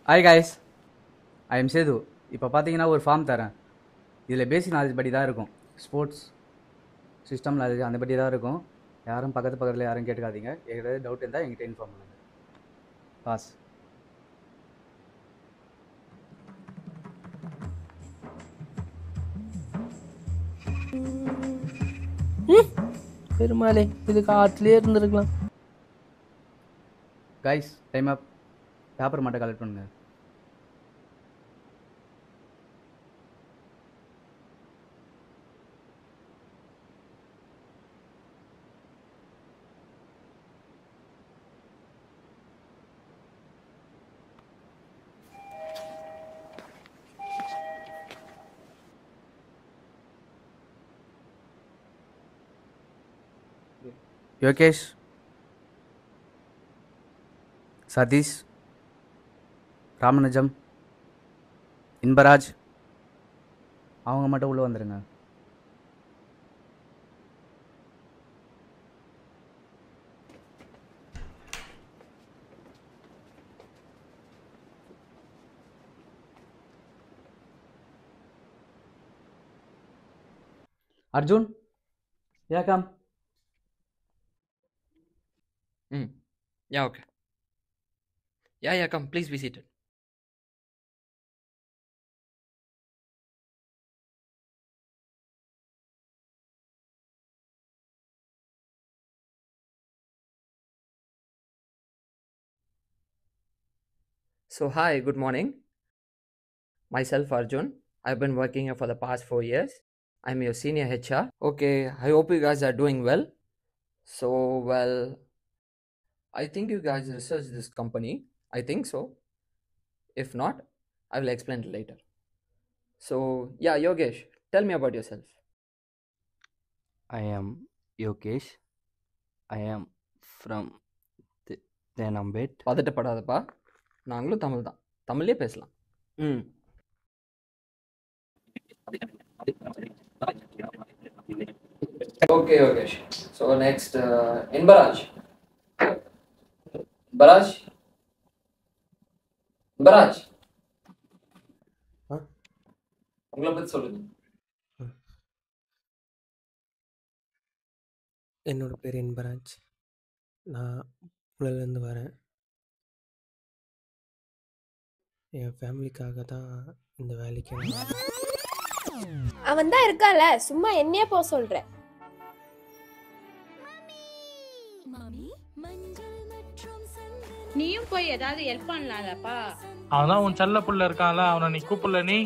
Hi guys, I am Sethu. இப்போ பார்த்தீங்கன்னா ஒரு ஃபார்ம் தரேன். இதில் பேசிக் நாலேஜ் படி தான் இருக்கும். ஸ்போர்ட்ஸ் சிஸ்டம் நாலேஜ் அந்த படி தான் இருக்கும். யாரும் பக்கத்தில் யாரும் கேட்டுக்காதீங்க. ஏதாவது டவுட் இருந்தால் என்கிட்ட இன்ஃபார்ம் பண்ணுங்கள். பாஸ். பெருமாளே, இது காற்றுலேயே இருந்திருக்கலாம். காய்ஸ், டைம் அப். பேப்பர் மட்டும் கலெக்ட் பண்ணுங்கள். யோகேஷ், சதீஷ், ராமனுஜம், இன்பராஜ், அவங்க மட்டும் உள்ளே வந்துடுங்க. Arjun, yeah, come. Yeah, okay. Yeah, come. Please be seated. So, hi, good morning. Myself, Arjun. I've been working here for the past 4 years. I'm your senior HR. Okay, I hope you guys are doing well. So, well, I think you guys researched this company. I think so. If not, I will explain it later. So, yeah, Yogesh, tell me about yourself. I am Yogesh. I am from Thenambet. பதட்டப்படாதப்பா, நாங்களும் தமிழ் தான், தமிழ்லேயே பேசலாம். Okay, Yogesh. So, next, Inbaraj. Baraj? Baraj? உங்களை பற்றி சொல்லுங்க. என்னோட பேர் இன்பராஜ். நான் புழலேருந்து வரேன். என் ஃபேமிலிக்காக தான் இந்த வேலைக்கு அவன் தான் இருக்கால, சும்மா என்னையே போக சொல்ற. நீயும் போய் ஏதாவது ஹெல்ப் பண்ணலாம்லப்பா. அவன் உன் செல்ல புள்ள இருக்கான்ல, அவனை நீ கூப்பிடல. நீ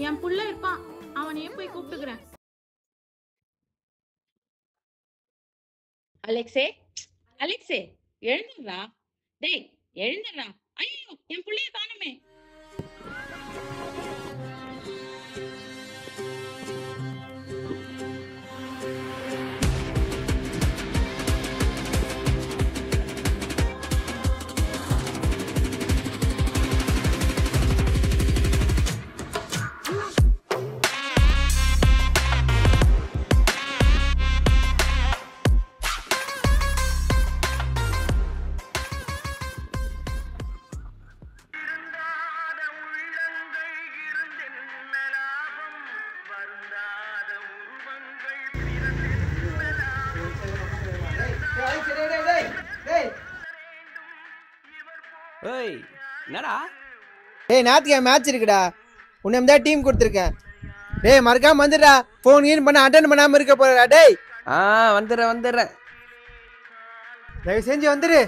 என் புள்ள இருப்பான், அவனையும் போய் கூப்பிட்டுக்கிறேன். அலெக்ஸே, அலெக்ஸே, எழுந்துடுறா. டேய், எழுந்துடுறா. ஐயோ, என் புள்ளைய காணுமே. என்னடா? ஞாயிற்றுக்கிழமை மேட்ச் இருக்குடா. உன்னை தான் டீம் கொடுத்துருக்கேன். டேய், மறக்காம வந்துடுறா. ஃபோன் கீன் பண்ண அட்டன் பண்ணாம இருக்க போறா. டேய், வந்துடுறேன். தயவு செஞ்சு வந்துடு.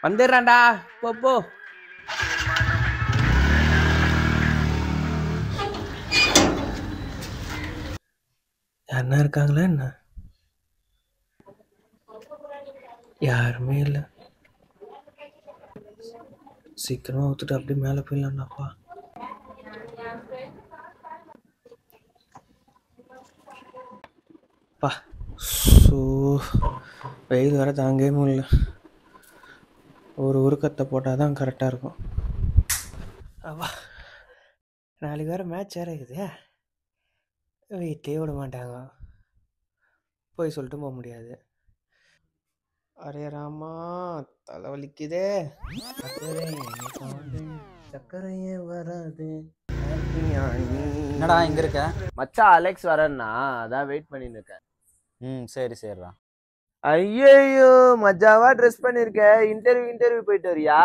வந்துடுறேன்டா. போ. யாருன்னா இருக்காங்களா என்ன? யாருமே இல்லை. சீக்கிரமா ஊத்துட்டு அப்படியே மேலே போயிடலாம்டாப்பா. வெயில் வர தாங்கவே முடியல. ஒரு உருக்கத்தை போட்டால் தான் கரெக்டாக இருக்கும். அப்பா, நாளைக்கு வேறு மேட்ச் வேறு இருக்குது. வீட்லேயே விட மாட்டாங்க. போய் சொல்லிட்டு போக முடியாது. அரே ராமா, தலைவலிக்குதே. சக்கரையே வராது. என்னடா இங்க இருக்க? மச்சான் அலெக்ஸ் வரேன்னா அதான் வெயிட் பண்ணிட்டு இருக்கேன். சரி சரிடா. ஐயோ மஜாவா ட்ரெஸ் பண்ணிருக்க. இன்டர்வியூ போயிட்டு வரியா?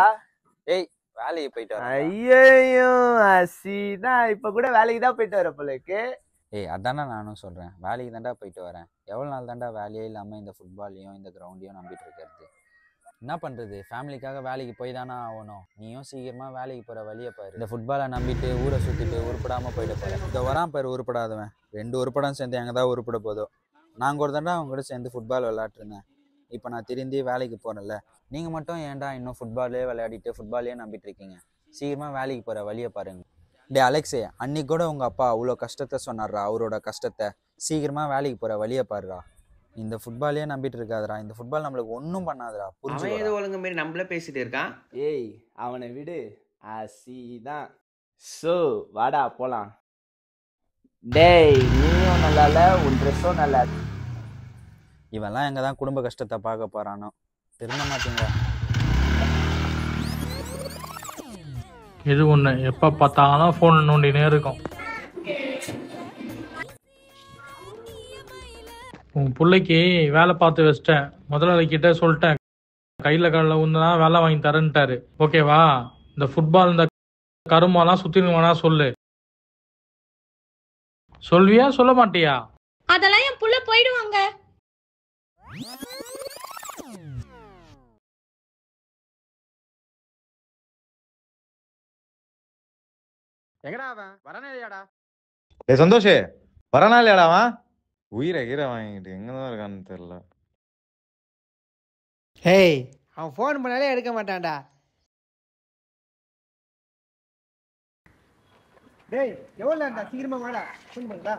ஏய், வேலைக்கு போயிட்டு வரேன். ஐயோ அசிதான், இப்ப கூட வேலைக்கு தான் போயிட்டு வர போலக்கு. ஏய், அதானே நானும் சொல்றேன், வேலைக்கு தாண்டா போயிட்டு வரேன். எவ்வளோ நாள் தாண்டா வேலையே இல்லாம இந்த ஃபுட்பாலையும் இந்த கிரவுண்டையும் நம்பிட்டு இருக்கிறது. என்ன பண்றது, ஃபேமிலிக்காக வேலைக்கு போய் தானே ஆகணும். நீயும் சீக்கிரமா வேலைக்கு போற வழியை பாரு. இந்த ஃபுட்பாலை நம்பிட்டு ஊரை சுத்திட்டு உருப்படாம போயிட்டு போற. இதை வரான் பாரு உருப்படாதவன். 2 உருப்படம் சேர்ந்து எங்கே தான் உருப்பட போதோ. நாங்கள் ஒரு தாண்டா அவங்க கூட சேர்ந்து ஃபுட்பால் விளையாட்டுருந்தேன். இப்போ நான் திரும்பி வேலைக்கு போகிறேன்ல. நீங்கள் மட்டும் ஏன்டா இன்னும் ஃபுட்பாலே விளையாடிட்டு ஃபுட்பாலே நம்பிட்டு இருக்கீங்க? சீக்கிரமாக வேலைக்கு போகிற வழியை பாருங்க. டே அலெக்ஸே, அன்னைக்கு கூட உங்கள் அப்பா அவ்வளோ கஷ்டத்தை சொன்னார்ரா. அவரோட கஷ்டத்தை சீக்கிரமாக வேலைக்கு போகிற வழியை பாருடா. இந்த ஃபுட்பாலே நம்பிட்டு இருக்காதரா. இந்த ஃபுட்பால் நம்மளுக்கு ஒன்றும் பண்ணாதரா. அவன் ஏதோ ஒழுங்கு மாரி நம்மள பேசிட்டு இருக்கான். ஏய், அவனை விடு. அசிதான். சோ வாடா போலாம். டேய், நீயும் நல்லா இல்ல, உன் ட்ரெஸ்ஸும் நல்லா. இவெல்லாம் எங்கே தான் குடும்ப கஷ்டத்தை பார்க்க போகிறானோ. திரும்ப மாட்டீங்க. இது ஒன்று, எப்போ பார்த்தாலும் ஃபோன் நோண்டினே இருக்கும். உன் பிள்ளைக்கு வேலை பார்த்து வச்சிட்டேன். முதலாளிக்கிட்ட சொல்லிட்டேன், கையில் காலில் உந்தனா வேலை வாங்கி தரேன்ட்டாரு. ஓகேவா? இந்த ஃபுட்பால் இந்த கருமாலாம் சுற்றினுவானா சொல்லு. சொல்வியா சொல்ல மாட்டியா? அதெல்லாம் என் புள்ள போயிடுவாங்க. எங்கடா அவன் வரனே இல்லையாடா? ஏ சந்தோஷே, வரானா இல்லையாடா அவன்? உயிரை கீரை வாங்கிட்டு எங்கதான் இருக்கான்னு தெரியல. ஹேய், அவன் ஃபோன் பண்ணாலே எடுக்க மாட்டான்டா. டேய், எவ்வளவு நேரம்டா? சீக்கிரமா வாடா. ஃபோன் பண்ணுடா.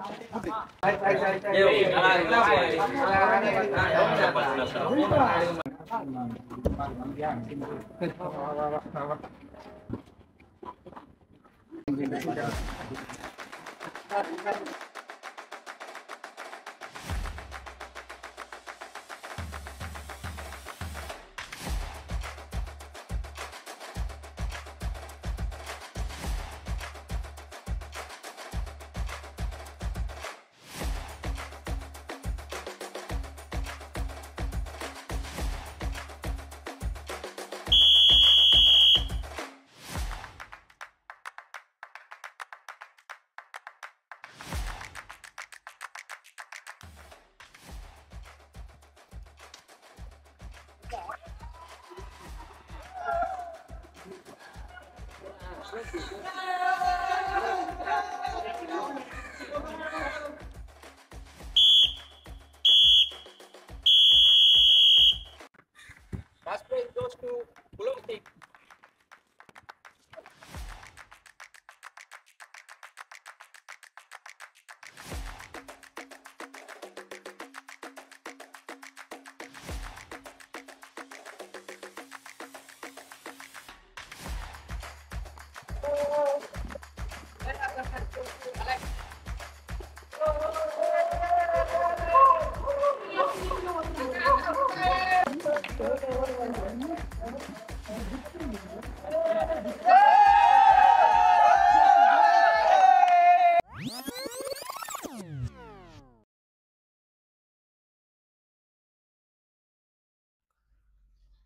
First prize goes to Puloti.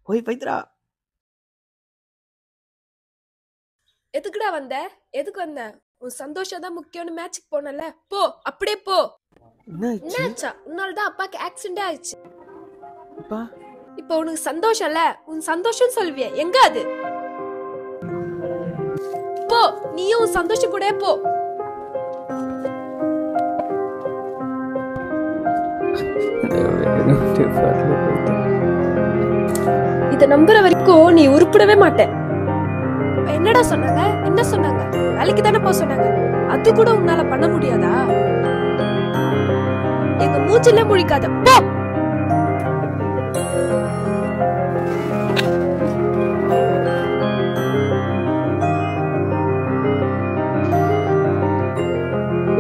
ஓய் பைத்ரா, எதுக்குடா வந்த? எதுக்கு வந்த? உன் சந்தோஷம் தான் முக்கியம்னு மேட்சுக்கு போனல. போ, அப்படியே போ. என்னாச்சா? உன்னால தான் அப்பாக்கு ஆக்சிடென்ட் ஆயிடுச்சு. இப்போ உனக்கு சந்தோஷம் இல்ல? உன் சந்தோஷம் சொல்வியே, எங்க அது? போ, நீயும் உன் சந்தோஷம் கூட போ. இத நம்புற வரைக்கும் நீ உருப்படவே மாட்ட. என்னடா சொன்னாங்க? என்ன சொன்னாங்க? வேலைக்கு தானே போக சொன்னாங்க. அது கூட உன்னால பண்ண முடியாதா? எங்க மூச்சில முழிக்காத, போ.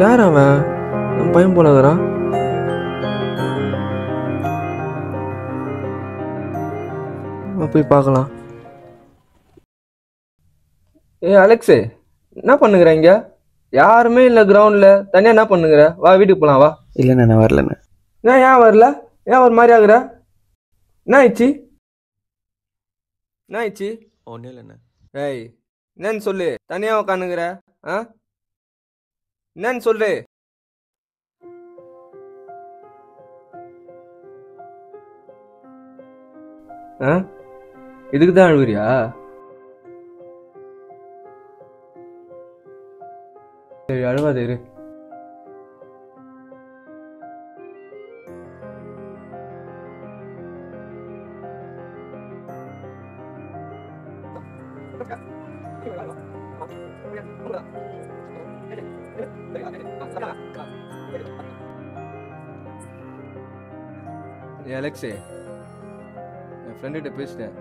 யார் அவன்? நம்ம பையன் போலகிறா. நம்ம போய் பார்க்கலாம். அலெக்ஸு, என்ன பண்ணுகிற இங்க? யாருமே இல்லை கிரவுண்டில், தனியாக என்ன பண்ணுகிற? வா வீட்டுக்கு போகலாம் வா. இல்லைண்ணே, நான் வரலண்ணே. ஏன் வரல? ஏன் ஒரு மாதிரி ஆகுற? என்ன ஆயிடுச்சு? என்ன ஆயிடுச்சு? ஒன்றும் இல்லைண்ணே. ஏய், என்னன்னு சொல்லு. தனியாக உட்காந்துங்கிற? ஆ, என்னன்னு சொல்லு. ஆ, இதுக்கு தான் அழுகுறியா? சரி, அழுவாத இரு. அலெக்ஸே, என் ஃப்ரெண்டுகிட்ட பேசிட்டேன்,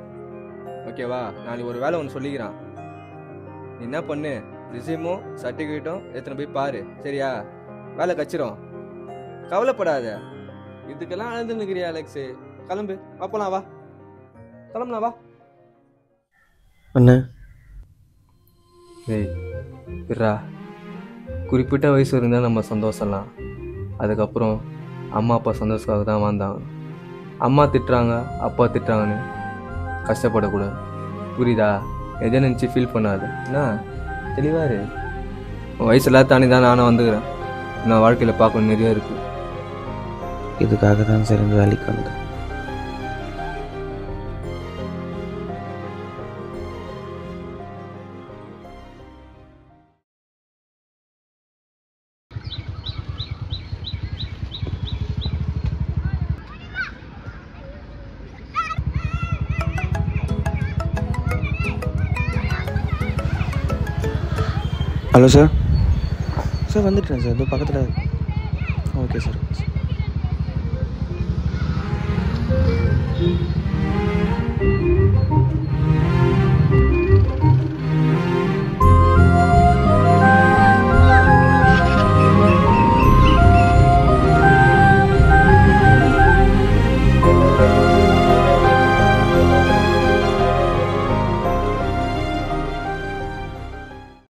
ஓகேவா? நாளைக்கு ஒரு வேலை ஒன்று சொல்லிக்கிறான். நீ என்ன பண்ணு, ரிசியூமும் சர்டிஃபிகேட்டும் எடுத்துன்னு போய் பாரு, சரியா? வேலை கச்சிரும், கவலைப்படாத. இதுக்கெல்லாம் அழுந்து நிற்கிறியா அலெக்ஸு? கிளம்பு, பார்ப்பலாம் வா. கிளம்புலாம் வா. அண்ணே, ஏய் பிறா, குறிப்பிட்ட வயசு இருந்தால் நம்ம சந்தோஷம்லாம். அதுக்கப்புறம் அம்மா அப்பா சந்தோஷத்துக்காக தான் வாழ்ந்தாங்க. அம்மா திட்டுறாங்க, அப்பா திட்டுறாங்கன்னு கஷ்டப்படக்கூடாது, புரியுதா? எதை நினச்சி ஃபீல் பண்ணாது. என்ன தெளிவாரு, வயசுலாம் தாண்டி தான் நானும் வந்துக்கிறேன். நான் வாழ்க்கையில் பார்க்கணும் நிறைய இருக்குது. இதுக்காக தான் சார் இந்த வேலைக்கு வந்தேன். Hello sir. சார் வந்துட்டேன் சார், இதோ பக்கத்தில். Okay sir.